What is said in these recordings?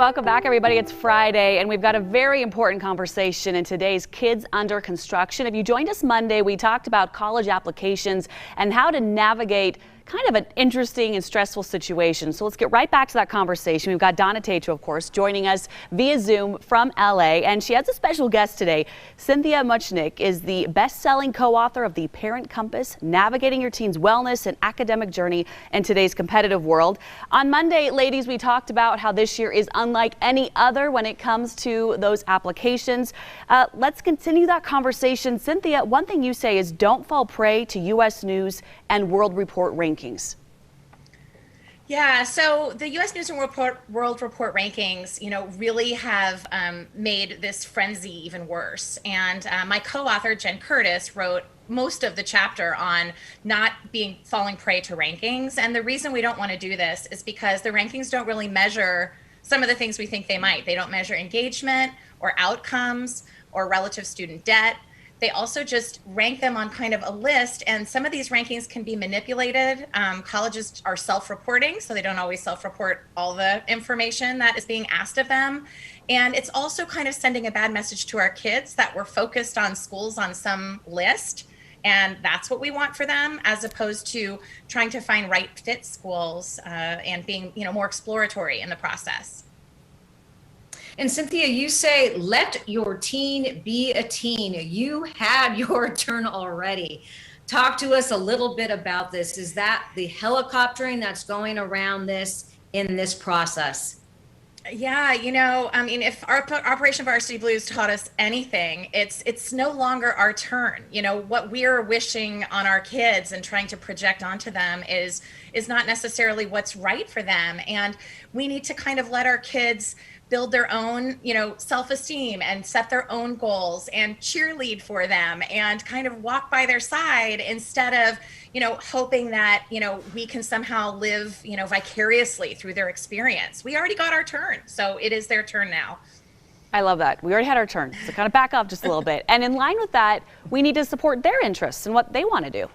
Welcome back, everybody. It's Friday, and we've got a very important conversation in today's Kids Under Construction. If you joined us Monday, we talked about college applications and how to navigate kind of an interesting and stressful situation. So let's get right back to that conversation. We've got Donna Tatro, of course, joining us via Zoom from LA, and she has a special guest today. Cynthia Muchnick is the best-selling co-author of The Parent Compass, Navigating Your Teen's Wellness and Academic Journey in Today's Competitive World. On Monday, ladies, we talked about how this year is unlike any other when it comes to those applications. Let's continue that conversation. Cynthia, one thing you say is don't fall prey to U.S. News and World Report rankings. Yeah, so the U.S. News and World Report rankings, really have made this frenzy even worse. And my co-author, Jen Curtis, wrote most of the chapter on not falling prey to rankings. And the reason we don't want to do this is because the rankings don't really measure some of the things we think they might. They don't measure engagement or outcomes or relative student debt. They also just rank them on kind of a list, and some of these rankings can be manipulated. Colleges are self-reporting, so they don't always self-report all the information that is being asked of them. And it's also kind of sending a bad message to our kids that we're focused on schools on some list, and that's what we want for them, as opposed to trying to find right fit schools and being, more exploratory in the process. And Cynthia, you say, let your teen be a teen. You had your turn already. Talk to us a little bit about this. Is that the helicoptering that's going around this in this process? Yeah, if our Operation Varsity Blues taught us anything, it's no longer our turn. What we're wishing on our kids and trying to project onto them is not necessarily what's right for them. And we need to kind of let our kids build their own, self-esteem and set their own goals and cheerlead for them and kind of walk by their side instead of, hoping that, we can somehow live, vicariously through their experience. We already got our turn, so it is their turn now. I love that. We already had our turn, so kind of back up just a little bit. And in line with that, we need to support their interests and what they want to do.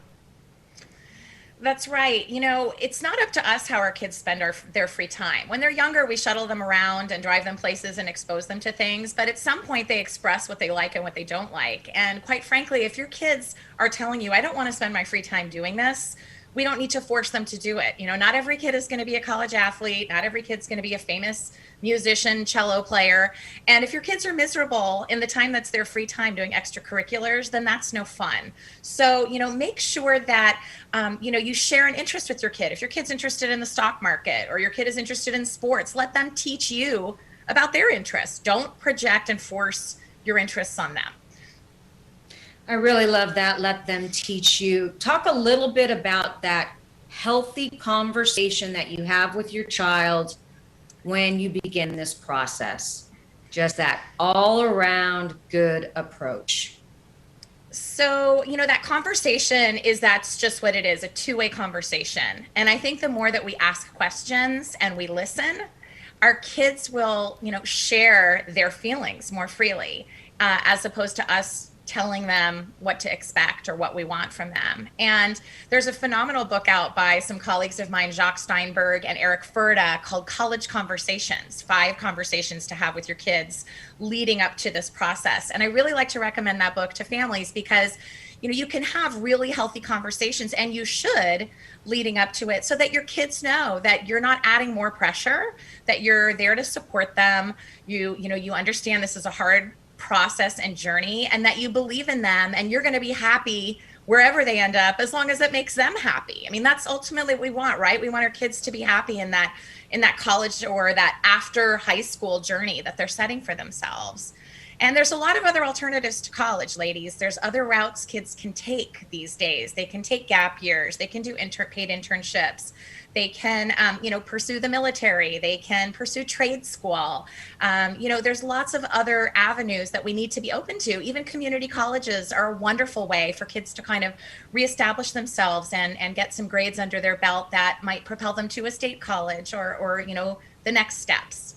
That's right. It's not up to us how our kids spend their free time. When they're younger, we shuttle them around and drive them places and expose them to things. But at some point, they express what they like and what they don't like. And quite frankly, if your kids are telling you, I don't want to spend my free time doing this, we don't need to force them to do it. Not every kid is going to be a college athlete. Not every kid's going to be a famous musician, cello player. And if your kids are miserable in the time that's their free time doing extracurriculars, then that's no fun. So, make sure that, you share an interest with your kid. If your kid's interested in the stock market or your kid is interested in sports, let them teach you about their interests. Don't project and force your interests on them. I really love that. Let them teach you. Talk a little bit about that healthy conversation that you have with your child when you begin this process. Just that all around good approach. So, that conversation that's just what it is, a two-way conversation. And I think the more that we ask questions and we listen, our kids will, share their feelings more freely, as opposed to us telling them what to expect or what we want from them. And there's a phenomenal book out by some colleagues of mine, Jacques Steinberg and Eric Furta, called College Conversations, 5 conversations to have with your kids leading up to this process. And I really like to recommend that book to families because, you can have really healthy conversations, and you should, leading up to it, so that your kids know that you're not adding more pressure, that you're there to support them. You understand this is a hard process and journey, and that you believe in them, and you're going to be happy wherever they end up as long as it makes them happy. I mean, that's ultimately what we want, right? We want our kids to be happy in that college or that after high school journey that they're setting for themselves. And there's a lot of other alternatives to college, ladies. There's other routes kids can take these days. They can take gap years. They can do paid internships. They can, pursue the military. They can pursue trade school. There's lots of other avenues that we need to be open to. Even community colleges are a wonderful way for kids to kind of reestablish themselves and get some grades under their belt that might propel them to a state college or the next steps.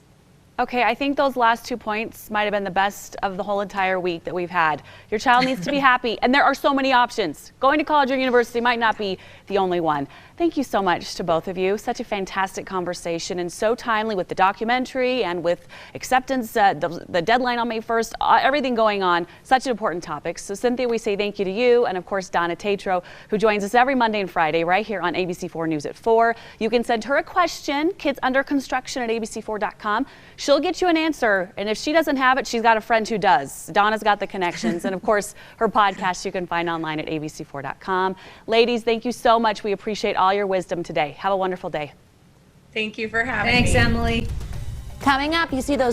Okay, I think those last 2 points might have been the best of the whole entire week that we've had. Your child needs to be happy, and there are so many options. Going to college or university might not be the only one. Thank you so much to both of you. Such a fantastic conversation and so timely with the documentary and with acceptance, the deadline on May 1st, everything going on. Such an important topic. So Cynthia, we say thank you to you, and of course Donna Tatro, who joins us every Monday and Friday right here on ABC4 News at 4. You can send her a question, kidsunderconstruction@abc4.com. She'll get you an answer, and if she doesn't have it, she's got a friend who does. Donna's got the connections, and of course her podcast you can find online at abc4.com. Ladies, thank you so much. We appreciate all your wisdom today. Have a wonderful day. Thank you for having me. Thanks, Emily. Coming up, you see those